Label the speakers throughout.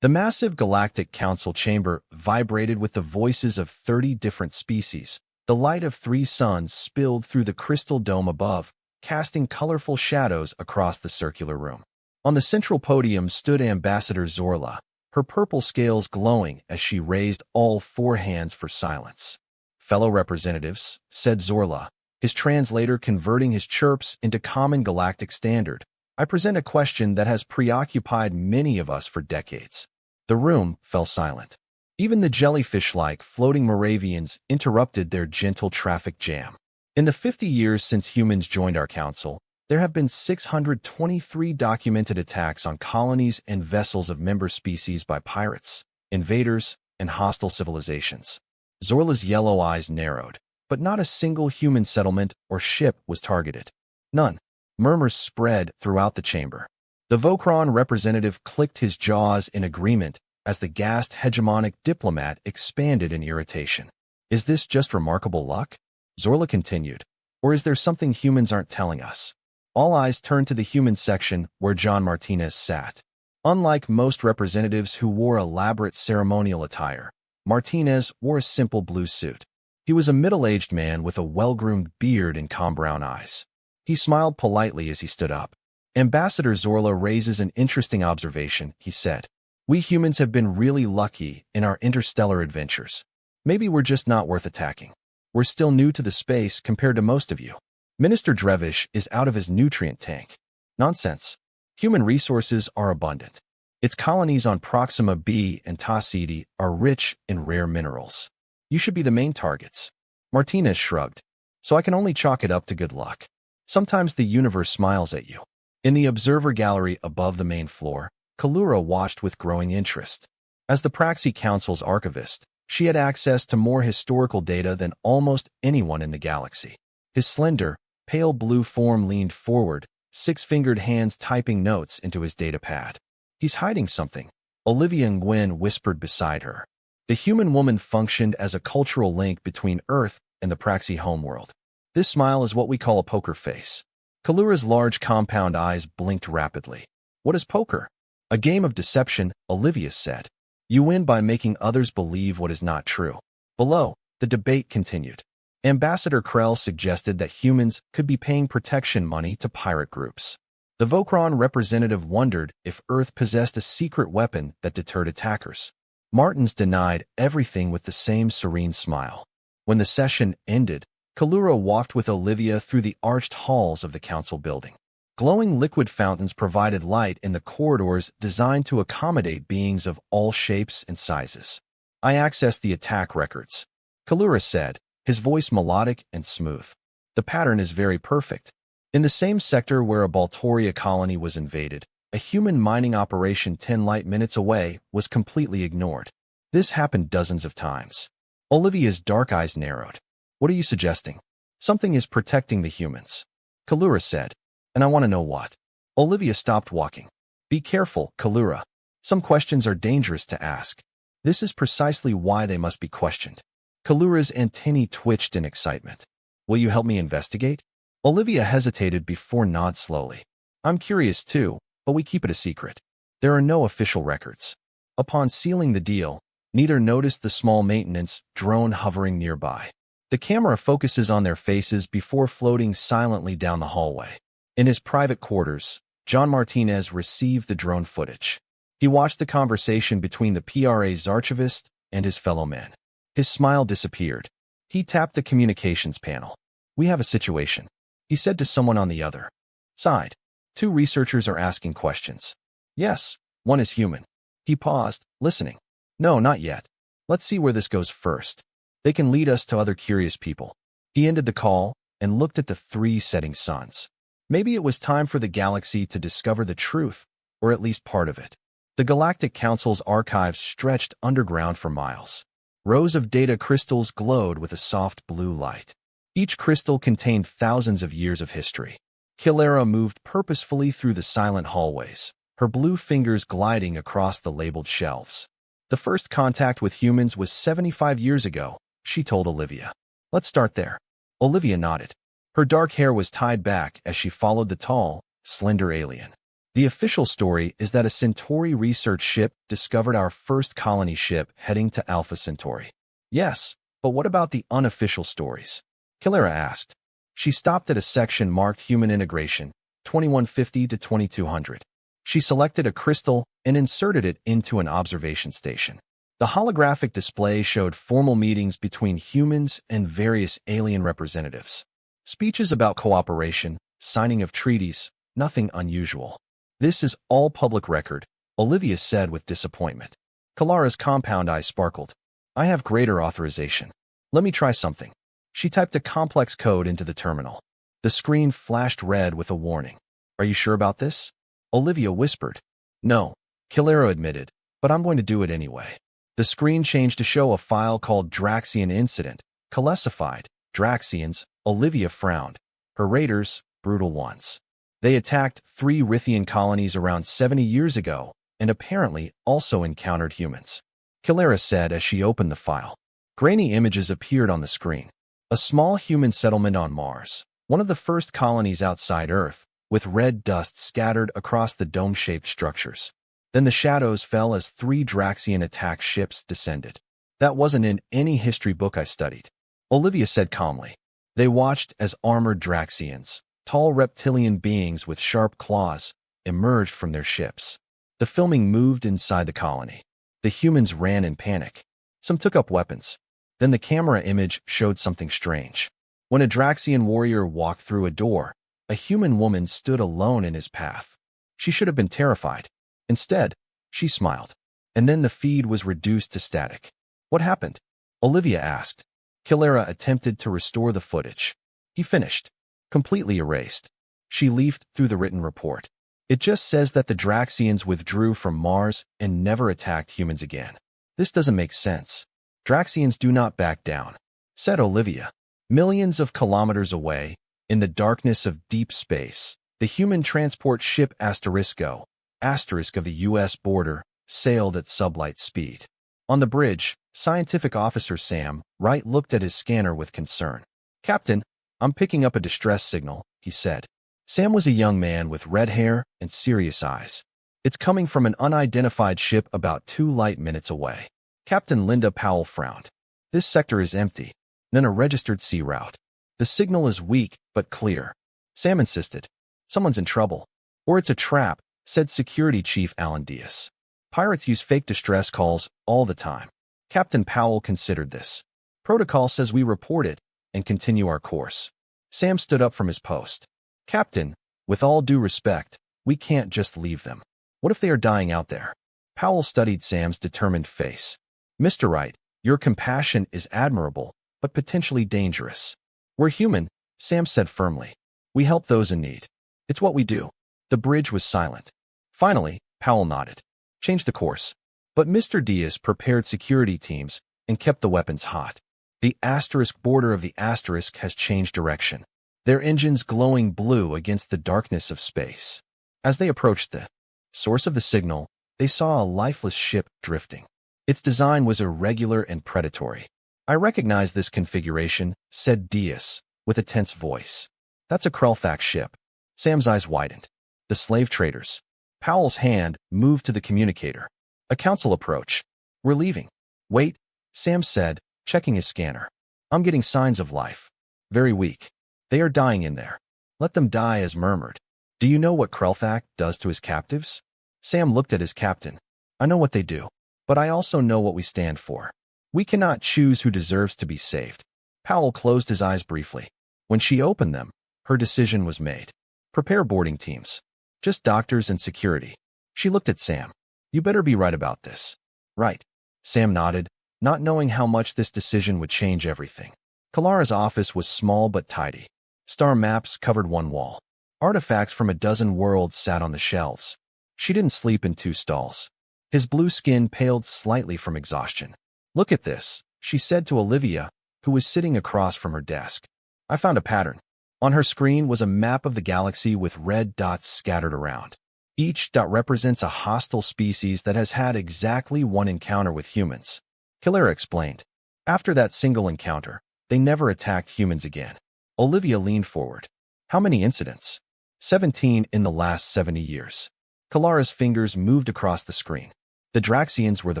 Speaker 1: The massive galactic council chamber vibrated with the voices of 30 different species. The light of 3 suns spilled through the crystal dome above, casting colorful shadows across the circular room. On the central podium stood Ambassador Zorla, her purple scales glowing as she raised all 4 hands for silence. "Fellow representatives," said Zorla, his translator converting his chirps into common galactic standard, "I present a question that has preoccupied many of us for decades." The room fell silent. Even the jellyfish-like floating Moravians interrupted their gentle traffic jam. In the 50 years since humans joined our council, there have been 623 documented attacks on colonies and vessels of member species by pirates, invaders, and hostile civilizations. Zorla's yellow eyes narrowed, but not a single human settlement or ship was targeted. None. Murmurs spread throughout the chamber. The Vokron representative clicked his jaws in agreement as the gassed hegemonic diplomat expanded in irritation. "Is this just remarkable luck?" Zorla continued. "Or is there something humans aren't telling us?" All eyes turned to the human section where John Martinez sat. Unlike most representatives who wore elaborate ceremonial attire, Martinez wore a simple blue suit. He was a middle-aged man with a well-groomed beard and calm brown eyes. He smiled politely as he stood up. "Ambassador Zorla raises an interesting observation," he said. "We humans have been really lucky in our interstellar adventures. Maybe we're just not worth attacking. We're still new to the space compared to most of you. Minister Drevish is out of his nutrient tank." "Nonsense. Human resources are abundant. Its colonies on Proxima B and Ta Ceti are rich in rare minerals. You should be the main targets." Martinez shrugged. "So I can only chalk it up to good luck. Sometimes the universe smiles at you." In the observer gallery above the main floor, Kalura watched with growing interest. As the Praxi Council's archivist, she had access to more historical data than almost anyone in the galaxy. His slender, pale blue form leaned forward, 6-fingered hands typing notes into his data pad. "He's hiding something," Olivia Nguyen whispered beside her. The human woman functioned as a cultural link between Earth and the Praxi homeworld. "This smile is what we call a poker face." Kalura's large compound eyes blinked rapidly. "What is poker?" "A game of deception," Olivia said. "You win by making others believe what is not true." Below, the debate continued. Ambassador Krell suggested that humans could be paying protection money to pirate groups. The Vokron representative wondered if Earth possessed a secret weapon that deterred attackers. Martins denied everything with the same serene smile. When the session ended, Kalura walked with Olivia through the arched halls of the council building. Glowing liquid fountains provided light in the corridors designed to accommodate beings of all shapes and sizes. "I accessed the attack records," Kalura said, his voice melodic and smooth. "The pattern is very perfect. In the same sector where a Baltoria colony was invaded, a human mining operation 10 light minutes away was completely ignored. This happened dozens of times." Olivia's dark eyes narrowed. "What are you suggesting?" "Something is protecting the humans," Kalura said. "And I want to know what." Olivia stopped walking. "Be careful, Kalura. Some questions are dangerous to ask. This is precisely why they must be questioned." Kalura's antennae twitched in excitement. "Will you help me investigate?" Olivia hesitated before nod slowly. "I'm curious too, but we keep it a secret. There are no official records." Upon sealing the deal, neither noticed the small maintenance drone hovering nearby. The camera focuses on their faces before floating silently down the hallway. In his private quarters, John Martinez received the drone footage. He watched the conversation between the PRA's archivist and his fellow men. His smile disappeared. He tapped the communications panel. "We have a situation," he said to someone on the other side. "2 researchers are asking questions." "Yes, one is human." He paused, listening. "No, not yet. Let's see where this goes first. They can lead us to other curious people." He ended the call and looked at the 3 setting suns. Maybe it was time for the galaxy to discover the truth, or at least part of it. The Galactic Council's archives stretched underground for miles. Rows of data crystals glowed with a soft blue light. Each crystal contained thousands of years of history. Kilera moved purposefully through the silent hallways, her blue fingers gliding across the labeled shelves. "The first contact with humans was 75 years ago," she told Olivia. "Let's start there." Olivia nodded. Her dark hair was tied back as she followed the tall, slender alien. The official story is that a Centauri research ship discovered our first colony ship heading to Alpha Centauri. Yes, but what about the unofficial stories? Kilera asked. She stopped at a section marked Human Integration, 2150 to 2200. She selected a crystal and inserted it into an observation station. The holographic display showed formal meetings between humans and various alien representatives. Speeches about cooperation, signing of treaties, nothing unusual. This is all public record, Olivia said with disappointment. Kalara's compound eye sparkled. I have greater authorization. Let me try something. She typed a complex code into the terminal. The screen flashed red with a warning. Are you sure about this? Olivia whispered. No, Kilera admitted, but I'm going to do it anyway. The screen changed to show a file called Draxian Incident, classified, Draxians. Olivia frowned. Her raiders, brutal ones. They attacked 3 Rithian colonies around 70 years ago and apparently also encountered humans. Kilera said as she opened the file. Grainy images appeared on the screen. A small human settlement on Mars, one of the first colonies outside Earth, with red dust scattered across the dome-shaped structures. Then the shadows fell as 3 Draxian attack ships descended. That wasn't in any history book I studied. Olivia said calmly. They watched as armored Draxians, tall reptilian beings with sharp claws, emerged from their ships. The filming moved inside the colony. The humans ran in panic. Some took up weapons. Then the camera image showed something strange. When a Draxian warrior walked through a door, a human woman stood alone in his path. She should have been terrified. Instead, she smiled. And then the feed was reduced to static. What happened? Olivia asked. Kilera attempted to restore the footage. He finished. Completely erased. She leafed through the written report. It just says that the Draxians withdrew from Mars and never attacked humans again. This doesn't make sense. Draxians do not back down, said Olivia. Millions of kilometers away, in the darkness of deep space, the human transport ship Asterisco, asterisk of the U.S. border, sailed at sublight speed. On the bridge, Scientific Officer Sam Wright looked at his scanner with concern. Captain, I'm picking up a distress signal, he said. Sam was a young man with red hair and serious eyes. It's coming from an unidentified ship about 2 light minutes away. Captain Linda Powell frowned. This sector is empty. Then a registered sea route. The signal is weak, but clear. Sam insisted. Someone's in trouble. Or it's a trap, said Security Chief Alan Diaz. Pirates use fake distress calls all the time. Captain Powell considered this. Protocol says we report it and continue our course. Sam stood up from his post. Captain, with all due respect, we can't just leave them. What if they are dying out there? Powell studied Sam's determined face. Mr. Wright, your compassion is admirable, but potentially dangerous. We're human, Sam said firmly. We help those in need. It's what we do. The bridge was silent. Finally, Powell nodded. Change the course. But Mr. Diaz prepared security teams and kept the weapons hot. The asterisk border of the asterisk has changed direction, their engines glowing blue against the darkness of space. As they approached the source of the signal, they saw a lifeless ship drifting. Its design was irregular and predatory. I recognize this configuration, said Diaz, with a tense voice. That's a Krelthak ship. Sam's eyes widened. The slave traders. Powell's hand moved to the communicator. A council approach. We're leaving. Wait, Sam said, checking his scanner. I'm getting signs of life. Very weak. They are dying in there. Let them die as murmured. Do you know what Krelthak does to his captives? Sam looked at his captain. I know what they do, but I also know what we stand for. We cannot choose who deserves to be saved. Powell closed his eyes briefly. When she opened them, her decision was made. Prepare boarding teams. Just doctors and security. She looked at Sam. You better be right about this. Right. Sam nodded, not knowing how much this decision would change everything. Kalara's office was small but tidy. Star maps covered one wall. Artifacts from a dozen worlds sat on the shelves. She didn't sleep in 2 stalls. His blue skin paled slightly from exhaustion. Look at this, she said to Olivia, who was sitting across from her desk. I found a pattern. On her screen was a map of the galaxy with red dots scattered around. Each dot represents a hostile species that has had exactly 1 encounter with humans. Kilera explained. After that single encounter, they never attacked humans again. Olivia leaned forward. How many incidents? 17 in the last 70 years. Kalara's fingers moved across the screen. The Draxians were the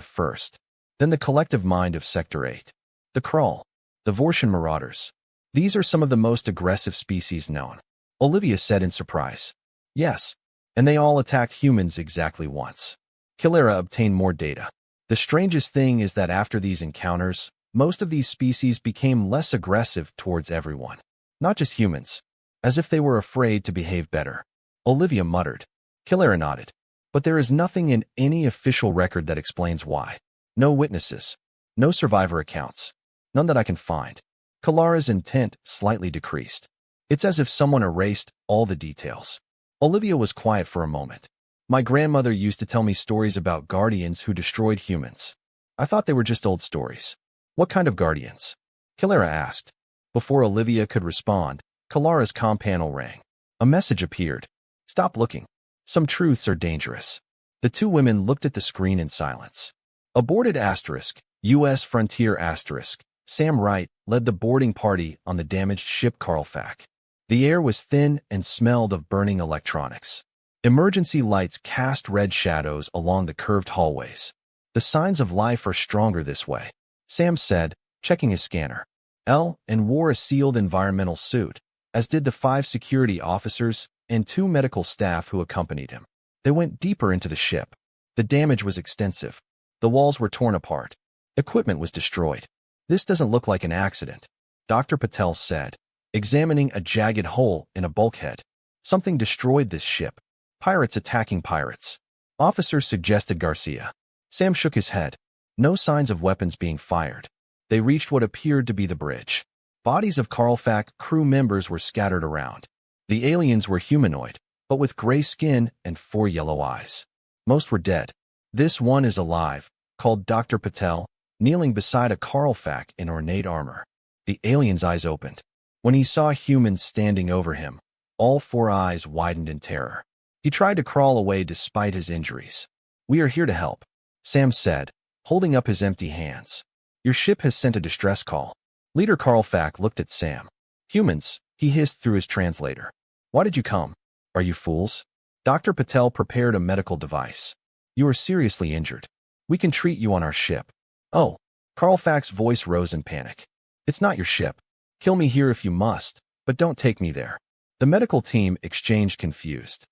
Speaker 1: first. Then the collective mind of Sector 8. The Krull. The Vortian Marauders. These are some of the most aggressive species known. Olivia said in surprise. Yes. And they all attacked humans exactly once. Kalara obtained more data. The strangest thing is that after these encounters, most of these species became less aggressive towards everyone. Not just humans. As if they were afraid to behave better. Olivia muttered. Kalara nodded. But there is nothing in any official record that explains why. No witnesses. No survivor accounts. None that I can find. Kalara's intent slightly decreased. It's as if someone erased all the details. Olivia was quiet for a moment. My grandmother used to tell me stories about guardians who destroyed humans. I thought they were just old stories. What kind of guardians? Kalara asked. Before Olivia could respond, Kalara's comm panel rang. A message appeared. Stop looking. Some truths are dangerous. The two women looked at the screen in silence. Aborted asterisk, U.S. Frontier asterisk. Sam Wright led the boarding party on the damaged ship Carlfak. The air was thin and smelled of burning electronics. Emergency lights cast red shadows along the curved hallways. The signs of life are stronger this way, Sam said, checking his scanner. And wore a sealed environmental suit, as did the 5 security officers and 2 medical staff who accompanied him. They went deeper into the ship. The damage was extensive. The walls were torn apart. Equipment was destroyed. This doesn't look like an accident, Dr. Patel said, examining a jagged hole in a bulkhead. Something destroyed this ship. Pirates attacking pirates. Officers suggested Garcia. Sam shook his head. No signs of weapons being fired. They reached what appeared to be the bridge. Bodies of Carlfak crew members were scattered around. The aliens were humanoid, but with gray skin and 4 yellow eyes. Most were dead. This one is alive, called Dr. Patel, kneeling beside a Carlfak in ornate armor. The alien's eyes opened. When he saw humans standing over him, all 4 eyes widened in terror. He tried to crawl away despite his injuries. We are here to help, Sam said, holding up his empty hands. Your ship has sent a distress call. Leader Carlfak looked at Sam. Humans, he hissed through his translator. Why did you come? Are you fools? Dr. Patel prepared a medical device. You are seriously injured. We can treat you on our ship. Oh, Carlfak's voice rose in panic. It's not your ship. Kill me here if you must, but don't take me there. The medical team exchanged confused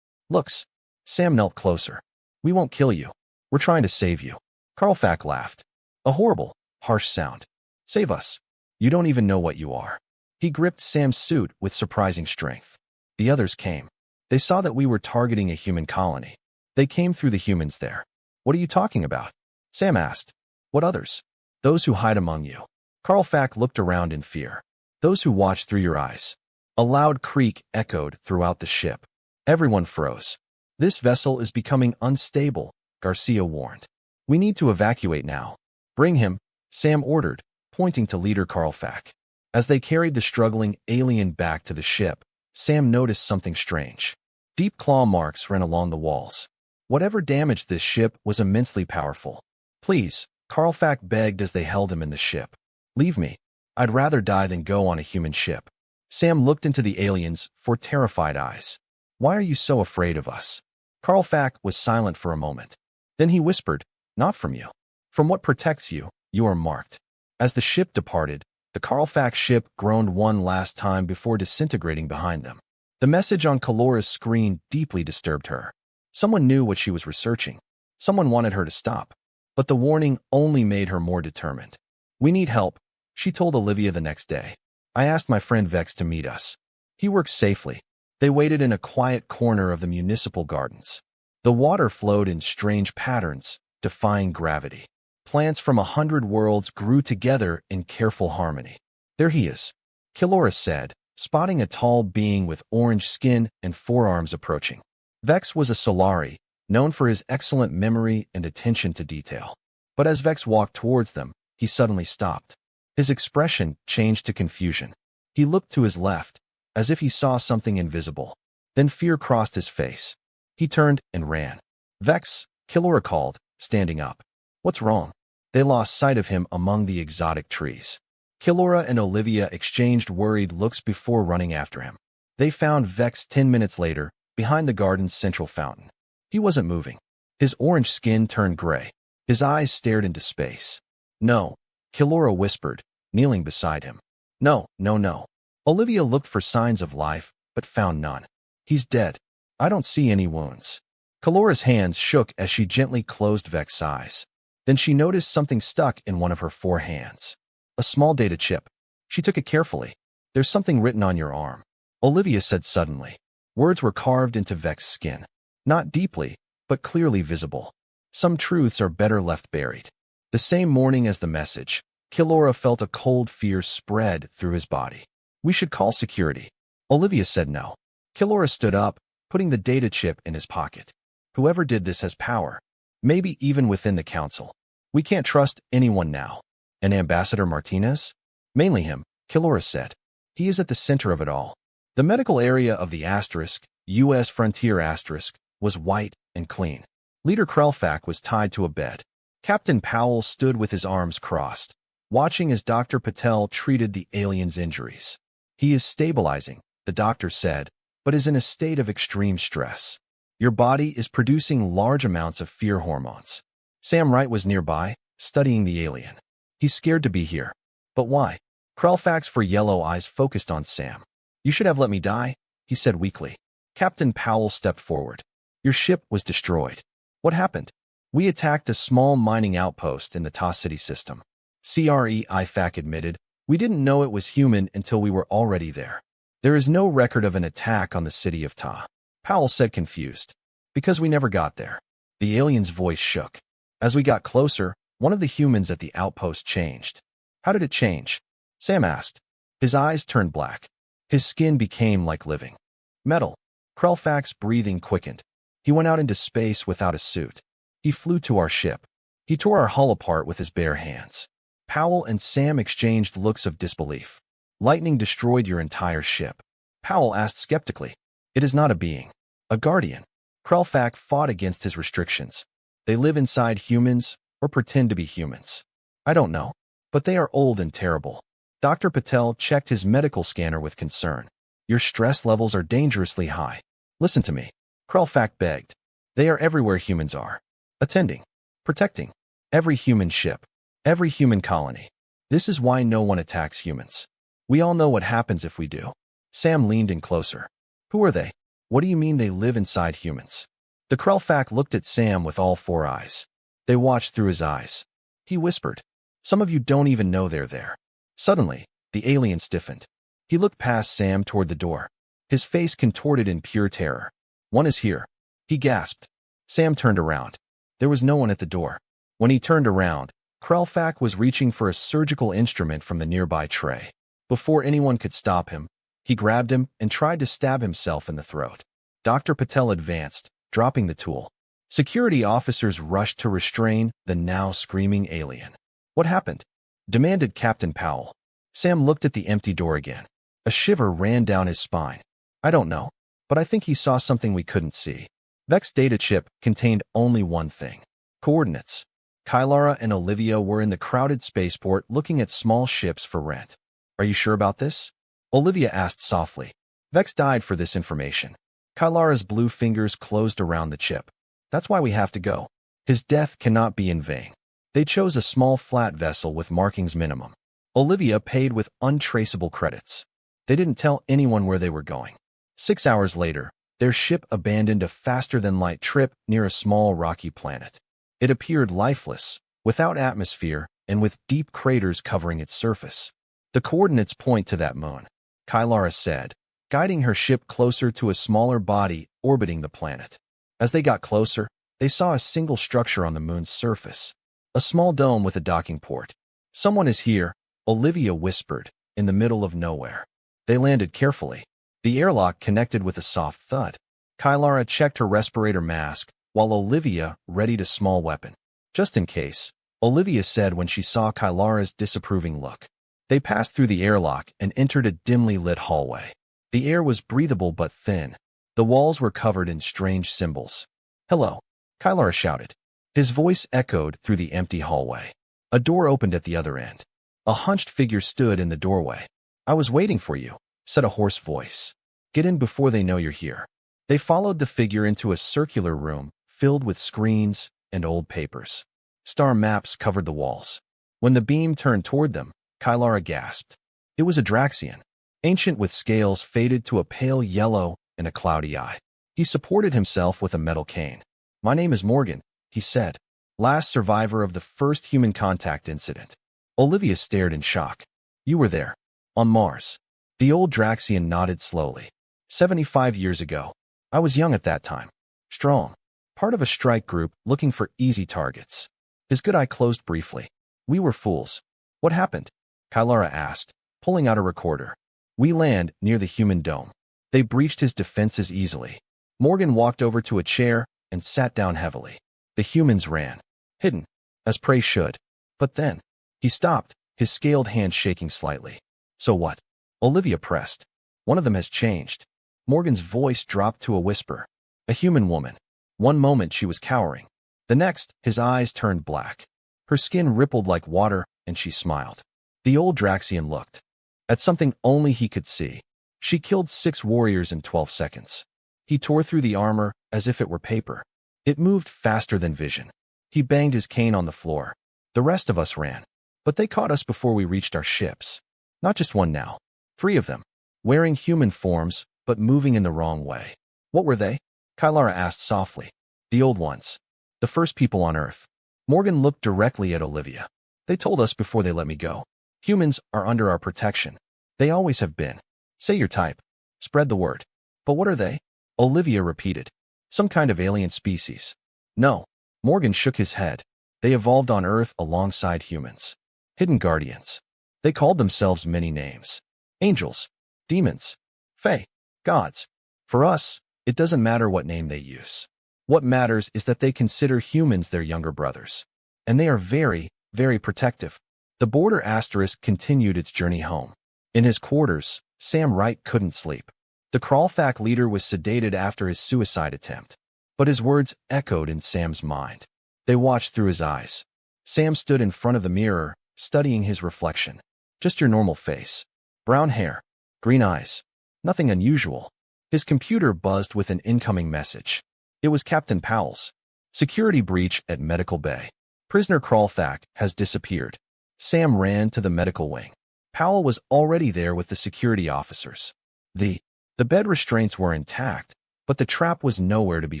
Speaker 1: looks. Sam knelt closer. We won't kill you. We're trying to save you. Carlfak laughed. A horrible, harsh sound. Save us. You don't even know what you are. He gripped Sam's suit with surprising strength. The others came. They saw that we were targeting a human colony. They came through the humans there. What are you talking about? Sam asked. What others? Those who hide among you. Carlfak looked around in fear. Those who watch through your eyes. A loud creak echoed throughout the ship. Everyone froze. This vessel is becoming unstable, Garcia warned. We need to evacuate now. Bring him, Sam ordered, pointing to Leader Carlfak. As they carried the struggling alien back to the ship, Sam noticed something strange. Deep claw marks ran along the walls. Whatever damaged this ship was immensely powerful. Please, Carlfak begged as they held him in the ship. Leave me. I'd rather die than go on a human ship. Sam looked into the aliens for terrified eyes. Why are you so afraid of us? Carlfak was silent for a moment. Then he whispered, not from you. From what protects you, you are marked. As the ship departed, the Carlfak ship groaned one last time before disintegrating behind them. The message on Kalara's screen deeply disturbed her. Someone knew what she was researching. Someone wanted her to stop. But the warning only made her more determined. We need help, she told Olivia the next day. I asked my friend Vex to meet us. He works safely. They waited in a quiet corner of the municipal gardens. The water flowed in strange patterns, defying gravity. Plants from 100 worlds grew together in careful harmony. There he is, Kalora said, spotting a tall being with orange skin and forearms approaching. Vex was a Solari, known for his excellent memory and attention to detail. But as Vex walked towards them, he suddenly stopped. His expression changed to confusion. He looked to his left, as if he saw something invisible. Then fear crossed his face. He turned and ran. Vex, Kalora called, standing up. What's wrong? They lost sight of him among the exotic trees. Kalora and Olivia exchanged worried looks before running after him. They found Vex 10 minutes later, behind the garden's central fountain. He wasn't moving. His orange skin turned gray. His eyes stared into space. No, Kilora whispered, kneeling beside him. No, no, no. Olivia looked for signs of life, but found none. He's dead. I don't see any wounds. Kilora's hands shook as she gently closed Vex's eyes. Then she noticed something stuck in one of her 4 hands. A small data chip. She took it carefully. There's something written on your arm, Olivia said suddenly. Words were carved into Vex's skin. Not deeply, but clearly visible. Some truths are better left buried. The same morning as the message, Kilora felt a cold fear spread through his body. We should call security. Olivia said no. Kilora stood up, putting the data chip in his pocket. Whoever did this has power, maybe even within the council. We can't trust anyone now. And Ambassador Martinez? Mainly him, Kilora said. He is at the center of it all. The medical area of the asterisk, U.S. frontier asterisk, was white and clean. Leader Krelfak was tied to a bed. Captain Powell stood with his arms crossed, watching as Dr. Patel treated the alien's injuries. He is stabilizing, the doctor said, but is in a state of extreme stress. Your body is producing large amounts of fear hormones. Sam Wright was nearby, studying the alien. He's scared to be here. But why? Krelfak's yellow eyes focused on Sam. You should have let me die, he said weakly. Captain Powell stepped forward. Your ship was destroyed. What happened? We attacked a small mining outpost in the Ta City system. IFAC admitted. We didn't know it was human until we were already there. There is no record of an attack on the city of Ta. Powell said confused. Because we never got there. The alien's voice shook. As we got closer, one of the humans at the outpost changed. How did it change? Sam asked. His eyes turned black. His skin became like living metal. Krelfak's breathing quickened. He went out into space without a suit. He flew to our ship. He tore our hull apart with his bare hands. Powell and Sam exchanged looks of disbelief. Lightning destroyed your entire ship. Powell asked skeptically. It is not a being. A guardian. Krelfak fought against his restrictions. They live inside humans or pretend to be humans. I don't know. But they are old and terrible. Dr. Patel checked his medical scanner with concern. Your stress levels are dangerously high. Listen to me. Krelfak begged. They are everywhere humans are. Attending. Protecting. Every human ship. Every human colony. This is why no one attacks humans. We all know what happens if we do. Sam leaned in closer. Who are they? What do you mean they live inside humans? The Krelfak looked at Sam with all 4 eyes. They watched through his eyes. He whispered. Some of you don't even know they're there. Suddenly, the alien stiffened. He looked past Sam toward the door. His face contorted in pure terror. One is here. He gasped. Sam turned around. There was no one at the door. When he turned around, Krelfak was reaching for a surgical instrument from the nearby tray. Before anyone could stop him, he grabbed him and tried to stab himself in the throat. Dr. Patel advanced, dropping the tool. Security officers rushed to restrain the now screaming alien. What happened? Demanded Captain Powell. Sam looked at the empty door again. A shiver ran down his spine. I don't know, but I think he saw something we couldn't see. Vex's data chip contained only one thing. Coordinates. Kylara and Olivia were in the crowded spaceport looking at small ships for rent. Are you sure about this? Olivia asked softly. Vex died for this information. Kylara's blue fingers closed around the chip. That's why we have to go. His death cannot be in vain. They chose a small flat vessel with markings minimum. Olivia paid with untraceable credits. They didn't tell anyone where they were going. 6 hours later, their ship abandoned a faster-than-light trip near a small rocky planet. It appeared lifeless, without atmosphere, and with deep craters covering its surface. The coordinates point to that moon, Kylara said, guiding her ship closer to a smaller body orbiting the planet. As they got closer, they saw a single structure on the moon's surface. A small dome with a docking port. Someone is here, Olivia whispered, in the middle of nowhere. They landed carefully. The airlock connected with a soft thud. Kylara checked her respirator mask, while Olivia readied a small weapon. Just in case, Olivia said when she saw Kylara's disapproving look. They passed through the airlock and entered a dimly lit hallway. The air was breathable but thin. The walls were covered in strange symbols. Hello, Kylara shouted. His voice echoed through the empty hallway. A door opened at the other end. A hunched figure stood in the doorway. I was waiting for you, said a hoarse voice. Get in before they know you're here. They followed the figure into a circular room filled with screens and old papers. Star maps covered the walls. When the beam turned toward them, Kylara gasped. It was a Draxian, ancient with scales faded to a pale yellow and a cloudy eye. He supported himself with a metal cane. "My name is Morgan," he said, "last survivor of the first human contact incident." Olivia stared in shock. "You were there, on Mars." The old Draxian nodded slowly. 75 years ago. I was young at that time. Strong. Part of a strike group looking for easy targets. His good eye closed briefly. "We were fools." "What happened?" Kylara asked, pulling out a recorder. "We land near the human dome. They breached his defenses easily." Morgan walked over to a chair and sat down heavily. The humans ran, hidden, as prey should. But then, he stopped, his scaled hand shaking slightly. "So what?" Olivia pressed. "One of them has changed." Morgan's voice dropped to a whisper. "A human woman." One moment she was cowering. The next, his eyes turned black. Her skin rippled like water, and she smiled. The old Draxian looked at something only he could see. She killed 6 warriors in 12 seconds. He tore through the armor as if it were paper. It moved faster than vision. He banged his cane on the floor. "The rest of us ran. But they caught us before we reached our ships. Not just one now. 3 of them. Wearing human forms, but moving in the wrong way." "What were they?" Kylara asked softly. "The old ones. The first people on Earth." Morgan looked directly at Olivia. "They told us before they let me go. Humans are under our protection. They always have been. Say your type. Spread the word." "But what are they?" Olivia repeated. "Some kind of alien species." "No." Morgan shook his head. "They evolved on Earth alongside humans. Hidden guardians. They called themselves many names. Angels, demons, fae, gods. For us, it doesn't matter what name they use. What matters is that they consider humans their younger brothers. And they are very, very protective." The border asterisk continued its journey home. In his quarters, Sam Wright couldn't sleep. The Kralthak leader was sedated after his suicide attempt. But his words echoed in Sam's mind. They watched through his eyes. Sam stood in front of the mirror, studying his reflection. Just your normal face. Brown hair. Green eyes. Nothing unusual. His computer buzzed with an incoming message. It was Captain Powell's. "Security breach at Medical Bay. Prisoner Kralthak has disappeared." Sam ran to the medical wing. Powell was already there with the security officers. The bed restraints were intact, but the trap was nowhere to be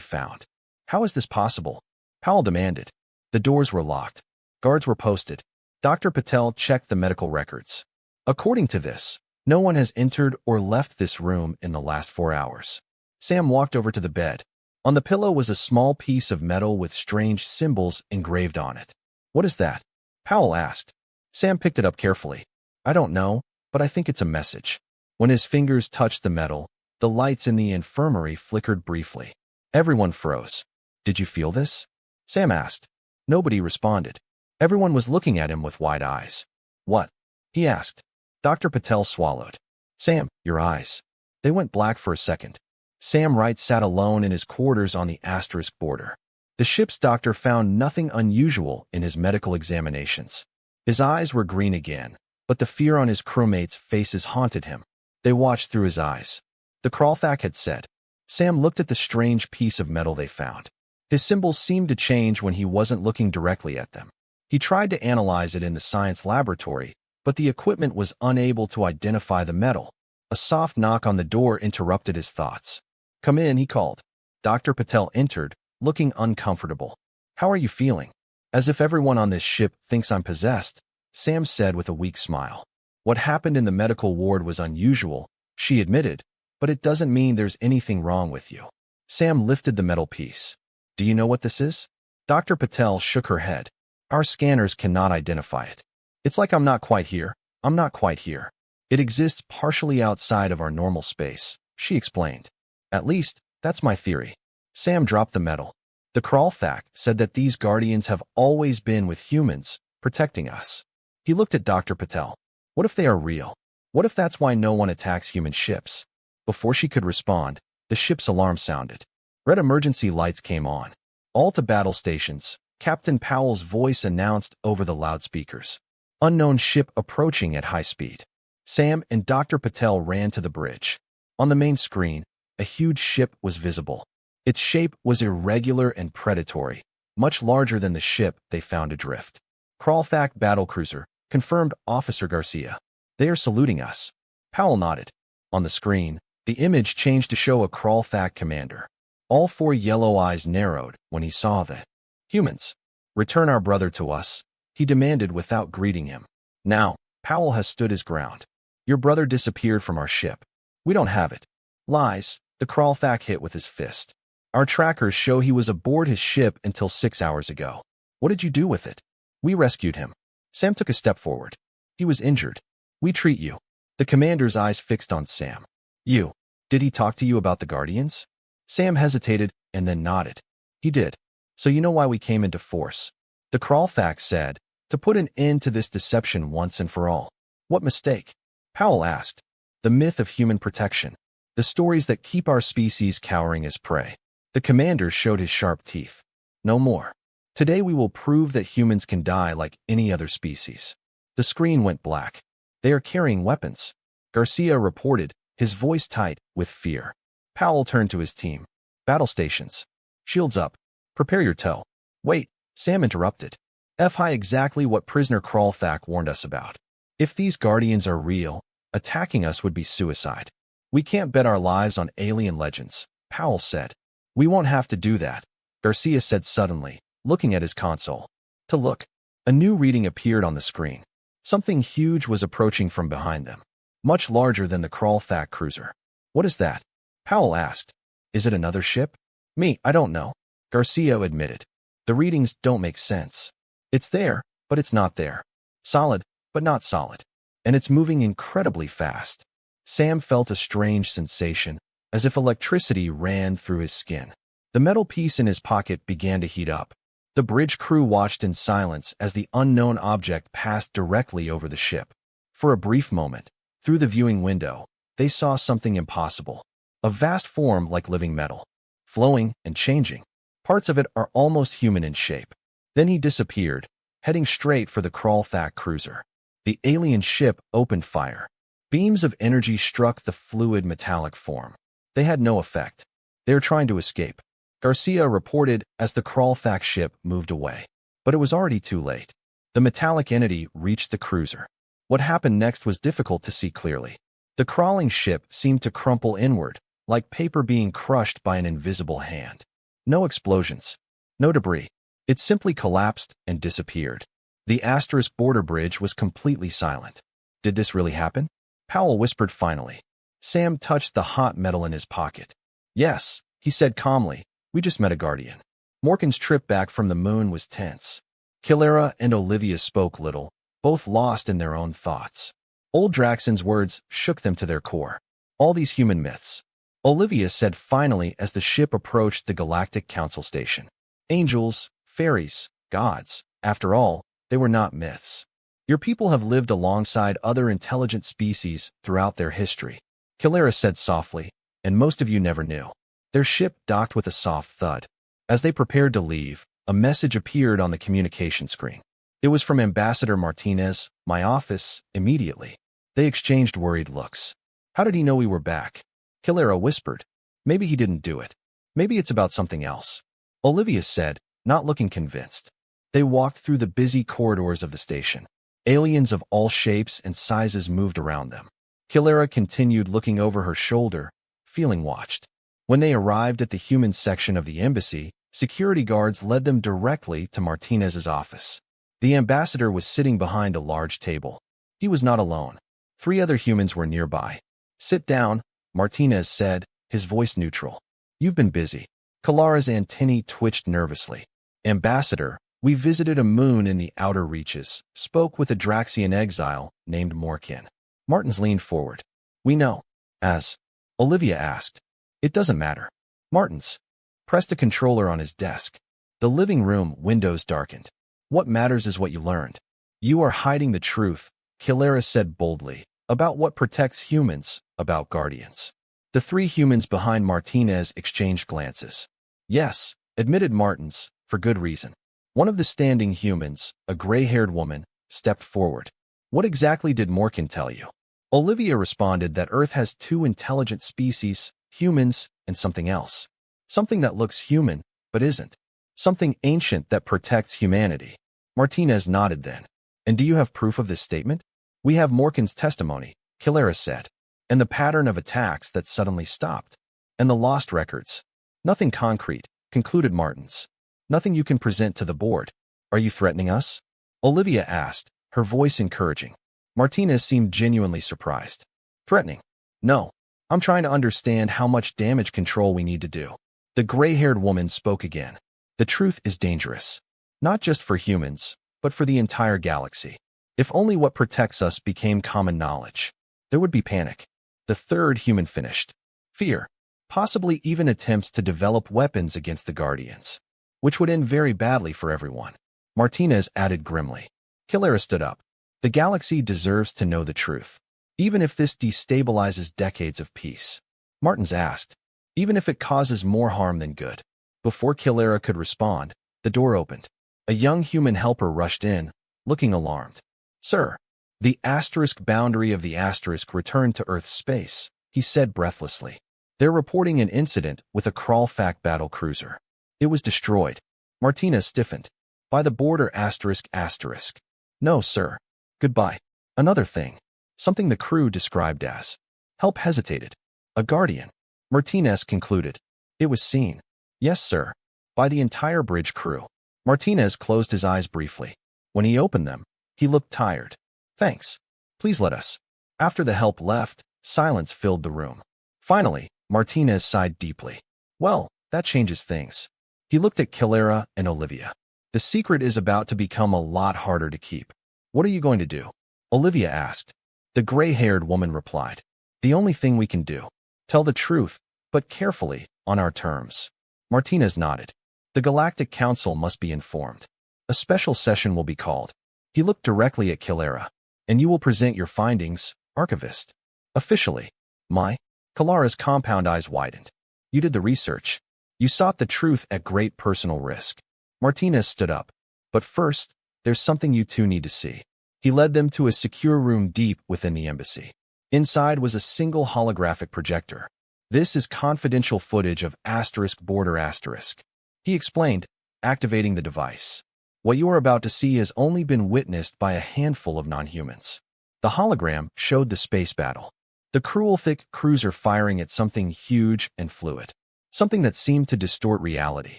Speaker 1: found. "How is this possible?" Powell demanded. The doors were locked. Guards were posted. Dr. Patel checked the medical records. "According to this, no one has entered or left this room in the last 4 hours." Sam walked over to the bed. On the pillow was a small piece of metal with strange symbols engraved on it. "What is that?" Powell asked. Sam picked it up carefully. "I don't know, but I think it's a message." When his fingers touched the metal, the lights in the infirmary flickered briefly. Everyone froze. "Did you feel this?" Sam asked. Nobody responded. Everyone was looking at him with wide eyes. "What?" he asked. Dr. Patel swallowed. "Sam, your eyes." They went black for a second. Sam Wright sat alone in his quarters on the asterisk border. The ship's doctor found nothing unusual in his medical examinations. His eyes were green again, but the fear on his crewmates' faces haunted him. They watched through his eyes. The Kralthak had said. Sam looked at the strange piece of metal they found. His symbols seemed to change when he wasn't looking directly at them. He tried to analyze it in the science laboratory, but the equipment was unable to identify the metal. A soft knock on the door interrupted his thoughts. "Come in," he called. Dr. Patel entered, looking uncomfortable. "How are you feeling?" "As if everyone on this ship thinks I'm possessed," Sam said with a weak smile. "What happened in the medical ward was unusual," she admitted, "but it doesn't mean there's anything wrong with you." Sam lifted the metal piece. "Do you know what this is?" Dr. Patel shook her head. "Our scanners cannot identify it. It's like I'm not quite here. I'm not quite here. It exists partially outside of our normal space," she explained. "At least, that's my theory." Sam dropped the metal. "The Kralthak said that these guardians have always been with humans, protecting us." He looked at Dr. Patel. "What if they are real? What if that's why no one attacks human ships?" Before she could respond, the ship's alarm sounded. Red emergency lights came on. "All to battle stations," Captain Powell's voice announced over the loudspeakers. "Unknown ship approaching at high speed." Sam and Dr. Patel ran to the bridge. On the main screen, a huge ship was visible. Its shape was irregular and predatory, much larger than the ship they found adrift. Kralthak battlecruiser, confirmed Officer Garcia. They are saluting us. Powell nodded. On the screen, the image changed to show a Kralthak commander. All four yellow eyes narrowed when he saw the humans. Return our brother to us, he demanded without greeting him. Now, Powell has stood his ground. Your brother disappeared from our ship. We don't have it. Lies, the Kralthak hit with his fist. Our trackers show he was aboard his ship until 6 hours ago. What did you do with it? We rescued him. Sam took a step forward. He was injured. We treat you. The commander's eyes fixed on Sam. You. Did he talk to you about the Guardians? Sam hesitated and then nodded. He did. So you know why we came into force. The Kralthak said, to put an end to this deception once and for all. What mistake? Powell asked. The myth of human protection. The stories that keep our species cowering as prey. The commander showed his sharp teeth. No more. Today we will prove that humans can die like any other species. The screen went black. They are carrying weapons. Garcia reported, his voice tight with fear. Powell turned to his team. Battle stations. Shields up. Prepare your tow. Wait, Sam interrupted. HFY exactly what prisoner Kralthak warned us about. If these Guardians are real, attacking us would be suicide. We can't bet our lives on alien legends, Powell said. We won't have to do that, Garcia said suddenly, looking at his console. To look. A new reading appeared on the screen. Something huge was approaching from behind them, much larger than the Kralthak cruiser. What is that? Powell asked. Is it another ship? I don't know, Garcia admitted. The readings don't make sense. It's there, but it's not there. Solid, but not solid. And it's moving incredibly fast. Sam felt a strange sensation, as if electricity ran through his skin. The metal piece in his pocket began to heat up. The bridge crew watched in silence as the unknown object passed directly over the ship. For a brief moment, through the viewing window, they saw something impossible. A vast form like living metal. Flowing and changing. Parts of it are almost human in shape. Then he disappeared, heading straight for the Kralthak cruiser. The alien ship opened fire. Beams of energy struck the fluid metallic form. They had no effect. They were trying to escape, Garcia reported as the Kralthak ship moved away. But it was already too late. The metallic entity reached the cruiser. What happened next was difficult to see clearly. The crawling ship seemed to crumple inward, like paper being crushed by an invisible hand. No explosions. No debris. It simply collapsed and disappeared. The Asterisk border bridge was completely silent. Did this really happen? Powell whispered finally. Sam touched the hot metal in his pocket. Yes, he said calmly. We just met a Guardian. Morgan's trip back from the moon was tense. Kilera and Olivia spoke little, both lost in their own thoughts. Old Draxon's words shook them to their core. All these human myths. Olivia said finally as the ship approached the Galactic Council station. Angels, fairies, gods. After all, they were not myths. Your people have lived alongside other intelligent species throughout their history, Kilera said softly, and most of you never knew. Their ship docked with a soft thud. As they prepared to leave, a message appeared on the communication screen. It was from Ambassador Martinez, my office, immediately. They exchanged worried looks. How did he know we were back? Kilera whispered. Maybe he didn't do it. Maybe it's about something else. Olivia said, not looking convinced. They walked through the busy corridors of the station. Aliens of all shapes and sizes moved around them. Kilera continued looking over her shoulder, feeling watched. When they arrived at the human section of the embassy, security guards led them directly to Martinez's office. The ambassador was sitting behind a large table. He was not alone. 3 other humans were nearby. Sit down, Martinez said, his voice neutral. You've been busy. Kilara's antennae twitched nervously. Ambassador, we visited a moon in the outer reaches, spoke with a Draxian exile named Morkin. Martins leaned forward. We know. As Olivia asked. It doesn't matter. Martins pressed a controller on his desk. The living room windows darkened. What matters is what you learned. You are hiding the truth, Kilera said boldly, about what protects humans, about Guardians. The 3 humans behind Martinez exchanged glances. Yes, admitted Martins, for good reason. One of the standing humans, a gray-haired woman, stepped forward. What exactly did Morkin tell you? Olivia responded that Earth has 2 intelligent species, humans and something else. Something that looks human, but isn't. Something ancient that protects humanity. Martinez nodded then. And do you have proof of this statement? We have Morgan's testimony, Kilera said. And the pattern of attacks that suddenly stopped. And the lost records. Nothing concrete, concluded Martins. Nothing you can present to the board. Are you threatening us? Olivia asked, her voice encouraging. Martinez seemed genuinely surprised. Threatening? No. I'm trying to understand how much damage control we need to do. The gray-haired woman spoke again. The truth is dangerous. Not just for humans, but for the entire galaxy. If only what protects us became common knowledge, there would be panic. The third human finished. Fear. Possibly even attempts to develop weapons against the Guardians, which would end very badly for everyone. Martinez added grimly. Kilera stood up. The galaxy deserves to know the truth, even if this destabilizes decades of peace. Martins asked, even if it causes more harm than good. Before Kilera could respond, the door opened. A young human helper rushed in, looking alarmed. Sir, the asterisk boundary of the asterisk returned to Earth's space, he said breathlessly. They're reporting an incident with a Kralfak battle cruiser. It was destroyed. Martinez stiffened. By the border asterisk asterisk. No, sir. Goodbye. Another thing. Something the crew described as. Help hesitated. A guardian. Martinez concluded. It was seen. Yes, sir. By the entire bridge crew. Martinez closed his eyes briefly. When he opened them, he looked tired. Thanks. Please let us. After the help left, silence filled the room. Finally, Martinez sighed deeply. Well, that changes things. He looked at Kilera and Olivia. The secret is about to become a lot harder to keep. What are you going to do? Olivia asked. The gray-haired woman replied. The only thing we can do. Tell the truth, but carefully, on our terms. Martinez nodded. The Galactic Council must be informed. A special session will be called. He looked directly at Kilera. And you will present your findings, Archivist. Officially. My? Kilera's compound eyes widened. You did the research. You sought the truth at great personal risk. Martinez stood up. But first, there's something you two need to see. He led them to a secure room deep within the embassy. Inside was a single holographic projector. This is confidential footage of asterisk border asterisk. He explained, activating the device. What you are about to see has only been witnessed by a handful of non-humans. The hologram showed the space battle. The Kralfak cruiser firing at something huge and fluid. Something that seemed to distort reality.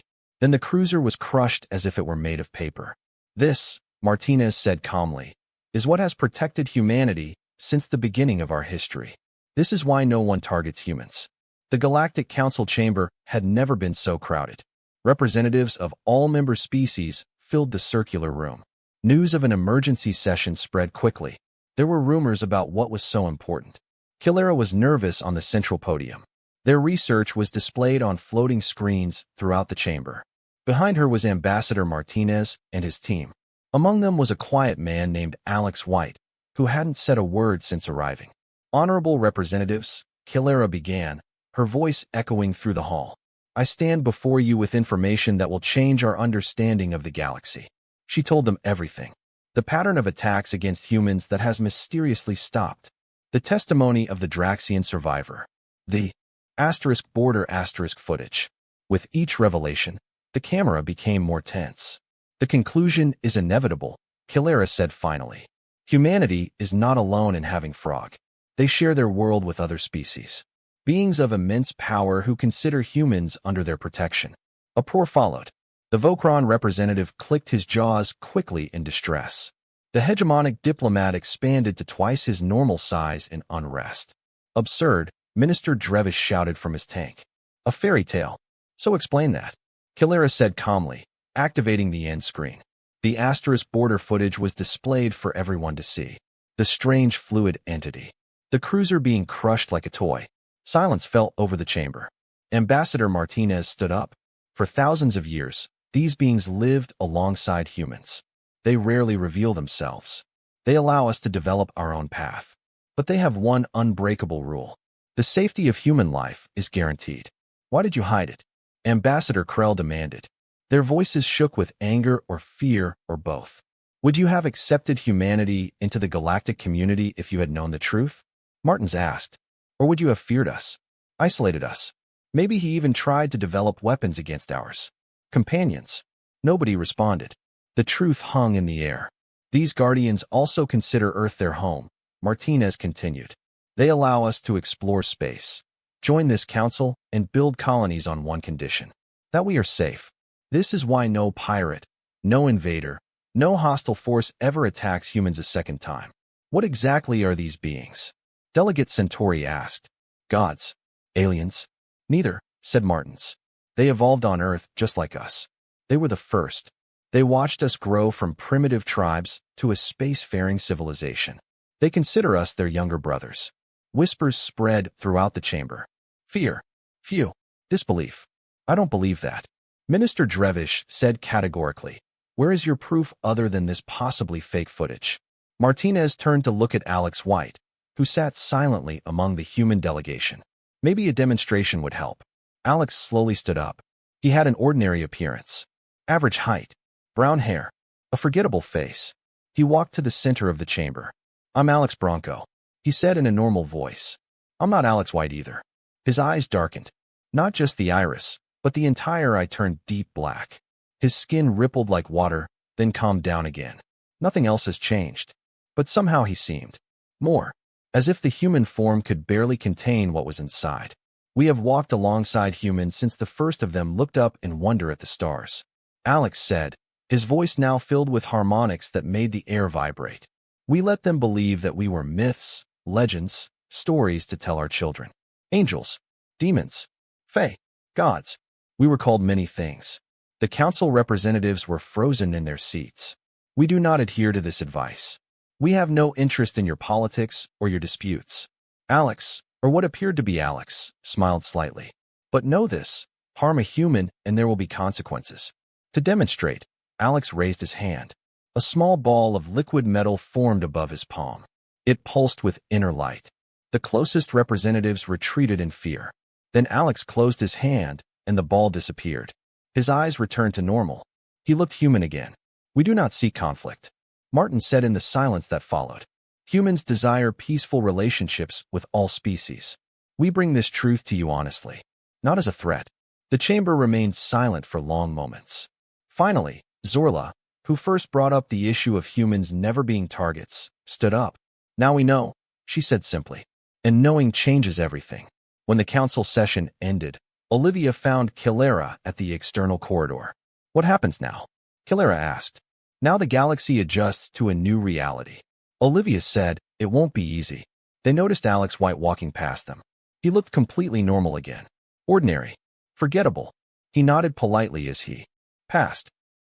Speaker 1: Then the cruiser was crushed as if it were made of paper. This, Martinez said calmly, is what has protected humanity since the beginning of our history. This is why no one targets humans. The Galactic Council chamber had never been so crowded. Representatives of all member species filled the circular room. News of an emergency session spread quickly. There were rumors about what was so important. Kilera was nervous on the central podium. Their research was displayed on floating screens throughout the chamber. Behind her was Ambassador Martinez and his team. Among them was a quiet man named Alex White, who hadn't said a word since arriving. Honorable representatives, Kilera began, her voice echoing through the hall. I stand before you with information that will change our understanding of the galaxy. She told them everything. The pattern of attacks against humans that has mysteriously stopped. The testimony of the Draxian survivor. The asterisk border asterisk footage. With each revelation, the camera became more tense. The conclusion is inevitable, Kilera said finally. Humanity is not alone in having frog. They share their world with other species. Beings of immense power who consider humans under their protection. Uproar followed. The Vokron representative clicked his jaws quickly in distress. The hegemonic diplomat expanded to twice his normal size in unrest. Absurd, Minister Drevish shouted from his tank. A fairy tale. So explain that. Kilera said calmly, activating the end screen. The asterisk border footage was displayed for everyone to see. The strange fluid entity. The cruiser being crushed like a toy. Silence fell over the chamber. Ambassador Martinez stood up. For thousands of years, these beings lived alongside humans. They rarely reveal themselves. They allow us to develop our own path. But they have one unbreakable rule. The safety of human life is guaranteed. Why did you hide it? Ambassador Krell demanded. Their voices shook with anger or fear or both. Would you have accepted humanity into the galactic community if you had known the truth? Martins asked. Or would you have feared us? Isolated us? Maybe he even tried to develop weapons against ours companions. Nobody responded. The truth hung in the air. These guardians also consider Earth their home, Martinez continued. They allow us to explore space, join this council, and build colonies on one condition: that we are safe. This is why no pirate, no invader, no hostile force ever attacks humans a second time. What exactly are these beings? Delegate Centauri asked. Gods? Aliens? Neither, said Martins. They evolved on Earth just like us. They were the first. They watched us grow from primitive tribes to a spacefaring civilization. They consider us their younger brothers. Whispers spread throughout the chamber. Fear. Phew. Disbelief. I don't believe that. Minister Drevish said categorically. Where is your proof other than this possibly fake footage? Martinez turned to look at Alex White, who sat silently among the human delegation. Maybe a demonstration would help. Alex slowly stood up. He had an ordinary appearance. Average height. Brown hair. A forgettable face. He walked to the center of the chamber. I'm Alex Bronco, he said in a normal voice. I'm not Alex White either. His eyes darkened. Not just the iris, but the entire eye turned deep black. His skin rippled like water, then calmed down again. Nothing else has changed. But somehow he seemed more, as if the human form could barely contain what was inside. We have walked alongside humans since the first of them looked up in wonder at the stars, Alex said, his voice now filled with harmonics that made the air vibrate. We let them believe that we were myths, legends, stories to tell our children. Angels, demons, fae, gods. We were called many things. The council representatives were frozen in their seats. We do not adhere to this advice. We have no interest in your politics or your disputes. Alex, or what appeared to be Alex, smiled slightly. But know this, harm a human and there will be consequences. To demonstrate, Alex raised his hand. A small ball of liquid metal formed above his palm. It pulsed with inner light. The closest representatives retreated in fear. Then Alex closed his hand, and the ball disappeared. His eyes returned to normal. He looked human again. We do not seek conflict, Martin said in the silence that followed. Humans desire peaceful relationships with all species. We bring this truth to you honestly, not as a threat. The chamber remained silent for long moments. Finally, Zorla, who first brought up the issue of humans never being targets, stood up. Now we know, she said simply. And knowing changes everything. When the council session ended, Olivia found Kilera at the external corridor. What happens now? Kilera asked. Now the galaxy adjusts to a new reality. Olivia said, it won't be easy. They noticed Alex White walking past them. He looked completely normal again. Ordinary. Forgettable. He nodded politely as he passed.